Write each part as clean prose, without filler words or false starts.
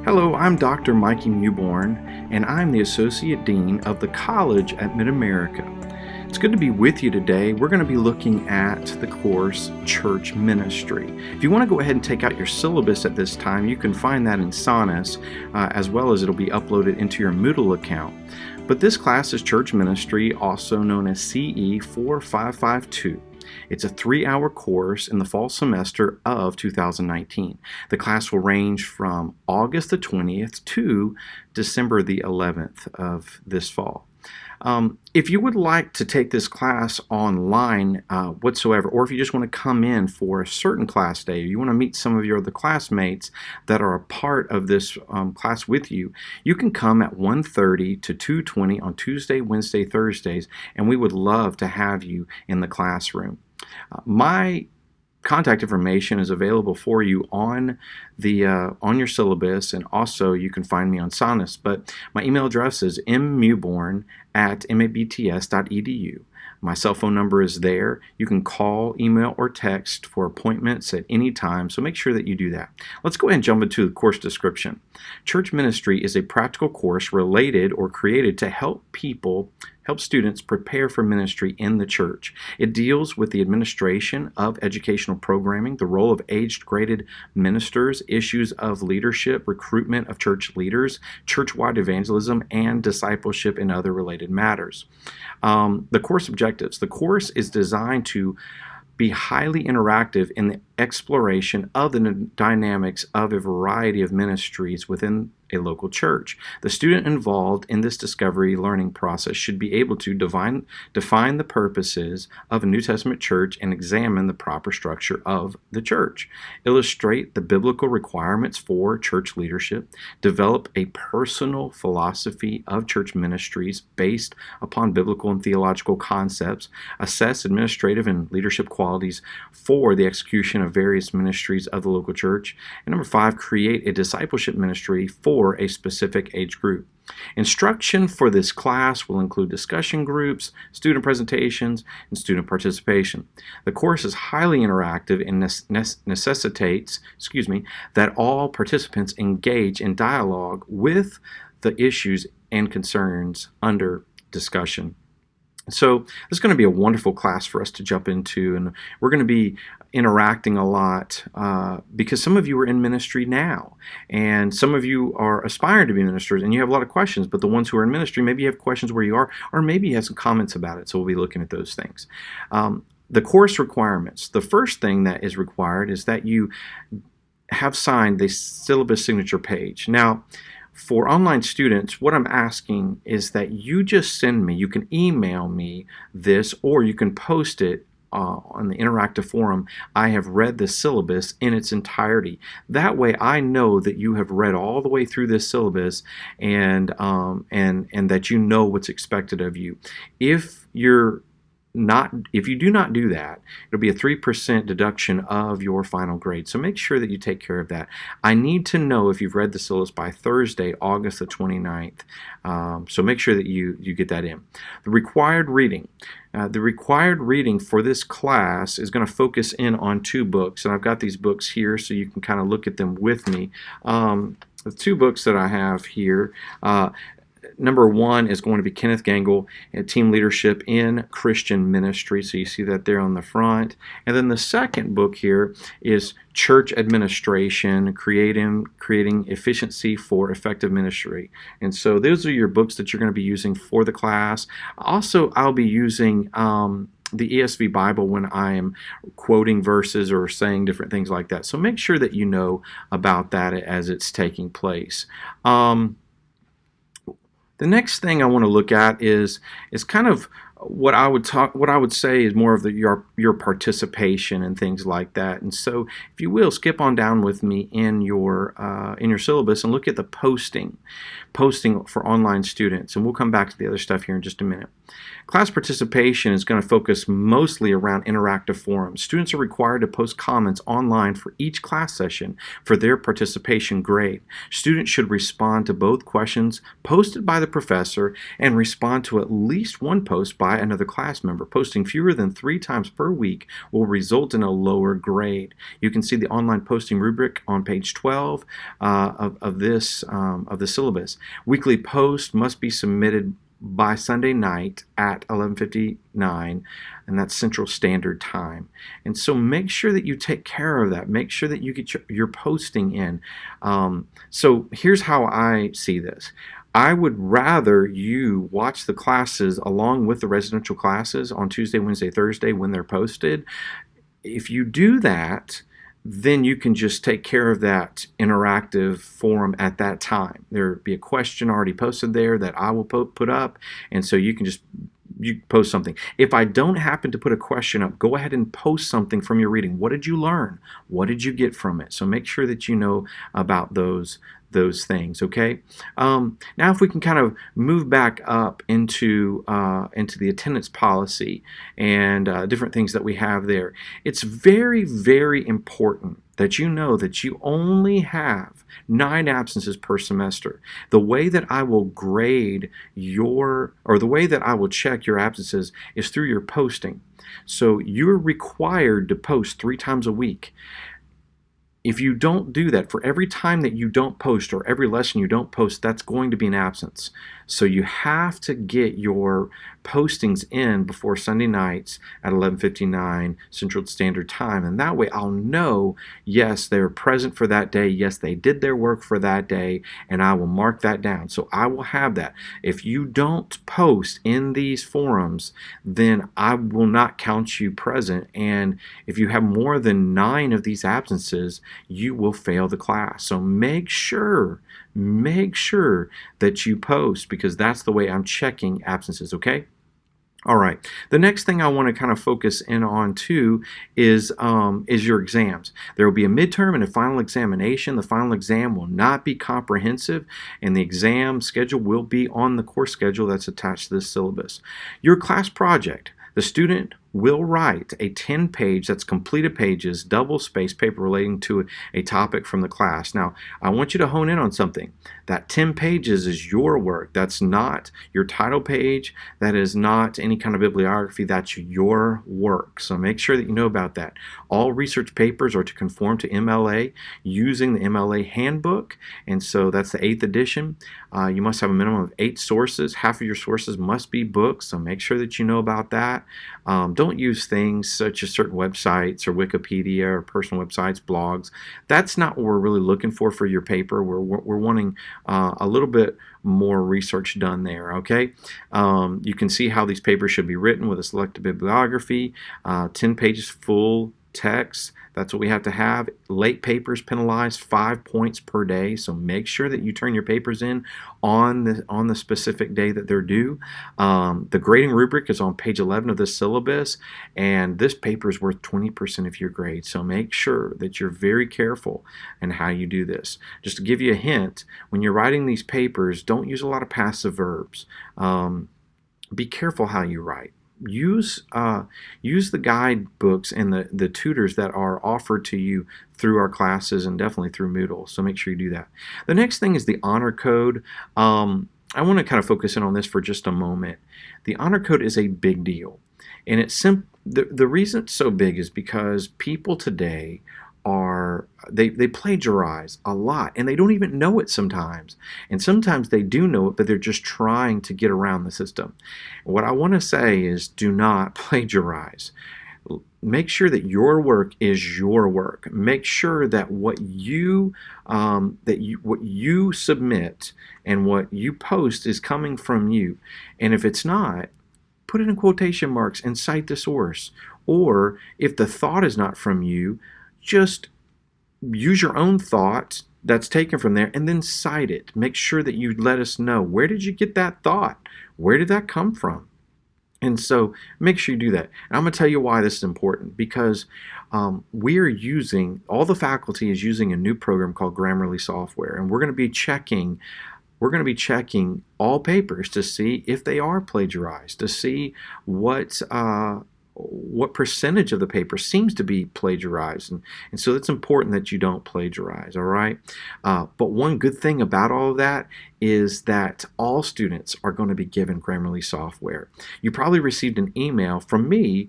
Hello, I'm Dr. Mikey Newborn, and I'm the Associate Dean of the College at Mid-America. It's good to be with you today. We're going to be looking at the course Church Ministry. If you want to go ahead and take out your syllabus at this time, you can find that in Sonus, as well as it'll be uploaded into your Moodle account. But this class is Church Ministry, also known as CE 4552. It's a 3-hour course in the fall semester of 2019. The class will range from August the 20th to December the 11th of this fall. If you would like to take this class online whatsoever, or if you just want to come in for a certain class day, or you want to meet some of your other classmates that are a part of this class with you, you can come at 1:30 to 2:20 on Tuesday, Wednesday, Thursdays, and we would love to have you in the classroom. My contact information is available for you on your syllabus, and also you can find me on Sonus. But my email address is mwborn@mabts.edu. My cell phone number is there. You can call, email, or text for appointments at any time, so make sure that you do that. Let's go ahead and jump into the course description. Church Ministry is a practical course related or created to help students prepare for ministry in the church. It deals with the administration of educational programming, the role of age-graded ministers, issues of leadership, recruitment of church leaders, church-wide evangelism, and discipleship and other related matters. The course objectives. The course is designed to be highly interactive in the exploration of the dynamics of a variety of ministries within a local church. The student involved in this discovery learning process should be able to define the purposes of a New Testament church and examine the proper structure of the church, illustrate the biblical requirements for church leadership, develop a personal philosophy of church ministries based upon biblical and theological concepts, assess administrative and leadership qualities for the execution of various ministries of the local church, and number 5, create a discipleship ministry for a specific age group. Instruction for this class will include discussion groups, student presentations, and student participation. The course is highly interactive and necessitates that all participants engage in dialogue with the issues and concerns under discussion. So this is going to be a wonderful class for us to jump into, and we're going to be interacting a lot because some of you are in ministry now, and some of you are aspiring to be ministers, and you have a lot of questions, but the ones who are in ministry, maybe you have questions where you are, or maybe you have some comments about it, so we'll be looking at those things. The course requirements. The first thing that is required is that you have signed the syllabus signature page. Now, for online students, what I'm asking is that you just send me, you can email me this, or you can post it on the interactive forum. I have read the syllabus in its entirety. That way I know that you have read all the way through this syllabus and that you know what's expected of you. If you do not do that, it'll be a 3% deduction of your final grade. So make sure that you take care of that. I need to know if you've read the syllabus by Thursday, August the 29th. So make sure that you get that in. The required reading. The required reading for this class is going to focus in on 2 books, and I've got these books here so you can kind of look at them with me. The 2 books that I have here, number 1 is going to be Kenneth Gangle, Team Leadership in Christian Ministry. So you see that there on the front. And then the second book here is Church Administration, Creating Efficiency for Effective Ministry. And so those are your books that you're going to be using for the class. Also, I'll be using the ESV Bible when I am quoting verses or saying different things like that. So make sure that you know about that as it's taking place. The next thing I want to look at is kind of what I would say is more of your participation and things like that. And so, if you will, skip on down with me in your syllabus and look at the posting for online students. And we'll come back to the other stuff here in just a minute. Class participation is going to focus mostly around interactive forums. Students are required to post comments online for each class session for their participation grade. Students should respond to both questions posted by the professor and respond to at least one post by by another class member. Posting fewer than 3 times per week will result in a lower grade. You can see the online posting rubric on page 12 of the syllabus. Weekly posts must be submitted by Sunday night at 11:59, and that's Central Standard Time. And so make sure that you take care of that. Make sure that you get your posting in. So here's how I see this. I would rather you watch the classes along with the residential classes on Tuesday, Wednesday, Thursday when they're posted. If you do that, then you can just take care of that interactive forum at that time. There'll be a question already posted there that I will put up, and so you can just post something. If I don't happen to put a question up, go ahead and post something from your reading. What did you learn? What did you get from it? So make sure that you know about those things, okay? Now if we can kind of move back up into the attendance policy and different things that we have there. It's very, very important that you know that you only have 9 absences per semester. The way that I will grade the way that I will check your absences is through your posting. So you're required to post 3 times a week. If you don't do that, for every time that you don't post or every lesson you don't post, that's going to be an absence. So you have to get your postings in before Sunday nights at 11:59 Central Standard Time. And that way I'll know, yes, they're present for that day. Yes, they did their work for that day, and I will mark that down. So I will have that. If you don't post in these forums, then I will not count you present. And if you have more than 9 of these absences, you will fail the class. So make sure that you post, because that's the way I'm checking absences, okay? All right. The next thing I want to kind of focus in on too is your exams. There will be a midterm and a final examination. The final exam will not be comprehensive, and the exam schedule will be on the course schedule that's attached to this syllabus. Your class project. The student will write a 10-page, that's completed pages, double-spaced paper relating to a topic from the class. Now, I want you to hone in on something. That 10 pages is your work. That's not your title page. That is not any kind of bibliography. That's your work. So make sure that you know about that. All research papers are to conform to MLA using the MLA handbook, and so that's the 8th edition. You must have a minimum of 8 sources. Half of your sources must be books, so make sure that you know about that. Don't use things such as certain websites or Wikipedia or personal websites, blogs. That's not what we're really looking for your paper. We're wanting a little bit more research done there, okay? You can see how these papers should be written with a selective bibliography, 10 pages full text. That's what we have to have. Late papers penalized 5 points per day, so make sure that you turn your papers in on the specific day that they're due. The grading rubric is on page 11 of the syllabus, and this paper is worth 20% of your grade, so make sure that you're very careful in how you do this. Just to give you a hint, when you're writing these papers, don't use a lot of passive verbs. Be careful how you write. Use the guidebooks and the tutors that are offered to you through our classes and definitely through Moodle, so make sure you do that. The next thing is the honor code. I want to kind of focus in on this for just a moment. The honor code is a big deal, and the reason it's so big is because people today they plagiarize a lot, and they don't even know it sometimes. And sometimes they do know it, but they're just trying to get around the system. What I want to say is, do not plagiarize. Make sure that your work is your work. Make sure that what you submit and what you post is coming from you. And if it's not, put it in quotation marks and cite the source. Or if the thought is not from you, just use your own thought that's taken from there and then cite it. Make sure that you let us know, where did you get that thought? Where did that come from? And so make sure you do that. And I'm going to tell you why this is important, because all the faculty is using a new program called Grammerly software, and we're going to be checking all papers to see if they are plagiarized, to see what what percentage of the paper seems to be plagiarized. And so it's important that you don't plagiarize, all right? But one good thing about all of that is that all students are going to be given Grammarly software. You probably received an email from me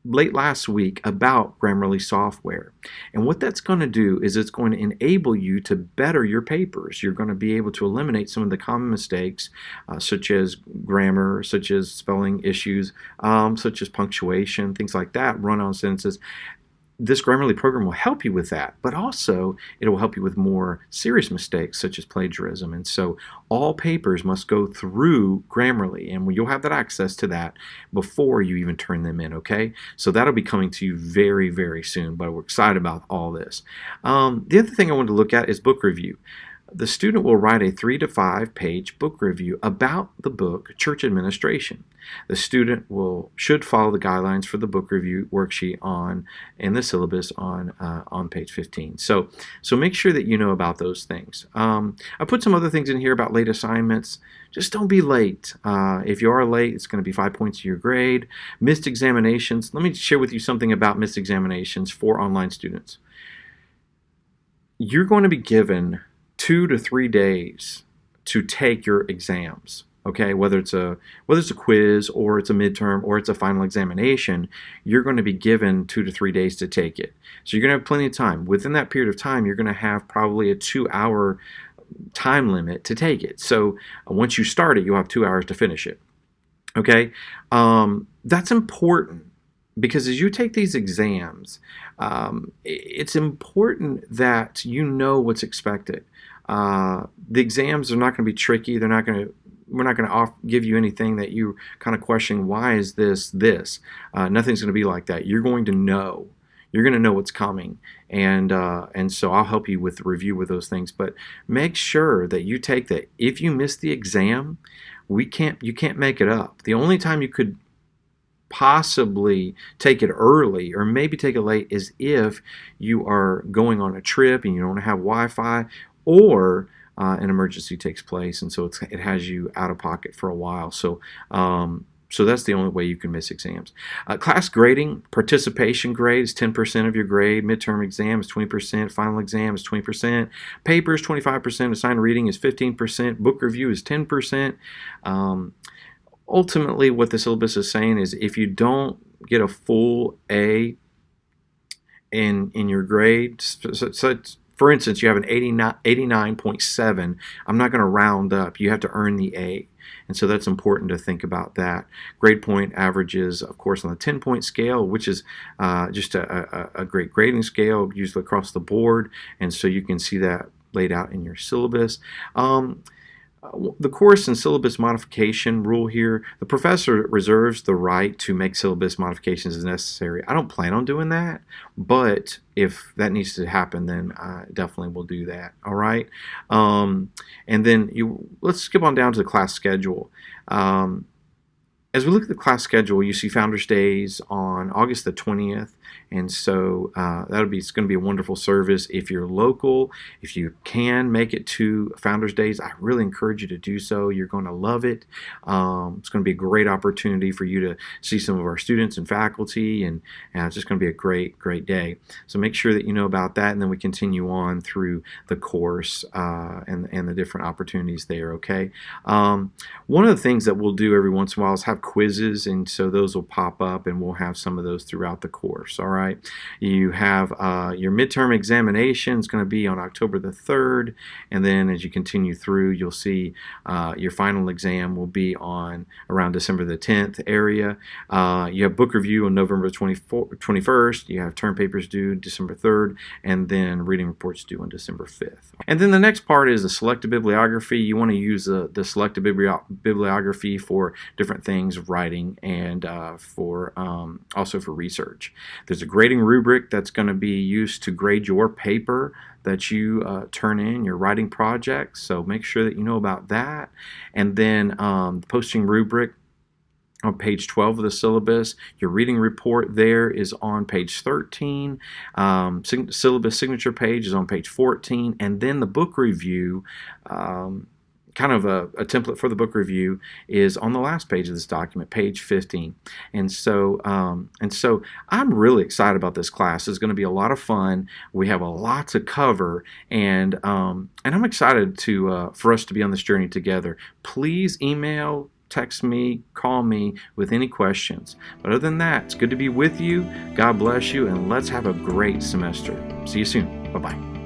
late last week about Grammarly software. And what that's going to do is it's going to enable you to better your papers. You're going to be able to eliminate some of the common mistakes, such as grammar, such as spelling issues, such as punctuation, things like that, run-on sentences. This Grammarly program will help you with that, but also it will help you with more serious mistakes such as plagiarism. And so all papers must go through Grammarly, and you'll have that access to that before you even turn them in, okay? So that'll be coming to you very, very soon, but we're excited about all this. The other thing I wanted to look at is book review. The student will write a 3 to 5 page book review about the book Church Administration. The student should follow the guidelines for the book review worksheet in the syllabus on page 15. So make sure that you know about those things. I put some other things in here about late assignments. Just don't be late. If you are late, it's going to be 5 points of your grade. Missed examinations. Let me share with you something about missed examinations for online students. You're going to be given 2 to 3 days to take your exams, okay? Whether it's a quiz or it's a midterm or it's a final examination, you're going to be given 2 to 3 days to take it. So you're going to have plenty of time. Within that period of time, you're going to have probably a 2-hour time limit to take it. So once you start it, you'll have 2 hours to finish it, okay? That's important. Because as you take these exams, it's important that you know what's expected. The exams are not going to be tricky. We're not going to give you anything that you kind of question, why is this? Nothing's going to be like that. You're going to know. You're going to know what's coming. And so I'll help you with the review with those things. But make sure that you take that. If you miss the exam, you can't make it up. The only time you could possibly take it early or maybe take it late is if you are going on a trip and you don't have Wi-Fi, or an emergency takes place, and so it has you out of pocket for a while. So that's the only way you can miss exams. Class grading, participation grade is 10% of your grade. Midterm exam is 20%. Final exam is 20%. Papers, 25%. Assigned reading is 15%. Book review is 10%. Ultimately, what the syllabus is saying is if you don't get a full A in your grade, so for instance, you have an 89.7, I'm not going to round up. You have to earn the A. And so that's important to think about that. Grade point averages, of course, on the 10-point scale, which is just a great grading scale used across the board. And so you can see that laid out in your syllabus. The course and syllabus modification rule here, the professor reserves the right to make syllabus modifications as necessary. I don't plan on doing that, but if that needs to happen, then I definitely will do that. All right. And then let's skip on down to the class schedule. As we look at the class schedule, you see Founders Days on August the 20th, and so it's going to be a wonderful service. If you're local, if you can make it to Founders Days, I really encourage you to do so. You're going to love it. It's going to be a great opportunity for you to see some of our students and faculty, and it's just going to be a great, great day. So make sure that you know about that, and then we continue on through the course and the different opportunities there, okay? One of the things that we'll do every once in a while is have quizzes, and so those will pop up, and we'll have some of those throughout the course. All right, you have your midterm examination is going to be on October the 3rd, and then as you continue through, you'll see your final exam will be on around December the 10th area. You have book review on November 21st. You have term papers due December 3rd, and then reading reports due on December 5th. And then the next part is the selective bibliography. You want to use the selective bibliography for different things, writing, and also for research. There's a grading rubric that's going to be used to grade your paper that you turn in, your writing project, so make sure that you know about that. And then the posting rubric on page 12 of the syllabus. Your reading report there is on page 13. Syllabus signature page is on page 14. And then the book review kind of a template for the book review is on the last page of this document, page 15. And so I'm really excited about this class. It's going to be a lot of fun. We have a lot to cover, and I'm excited for us to be on this journey together. Please email, text me, call me with any questions. But other than that, it's good to be with you. God bless you, and let's have a great semester. See you soon. Bye-bye.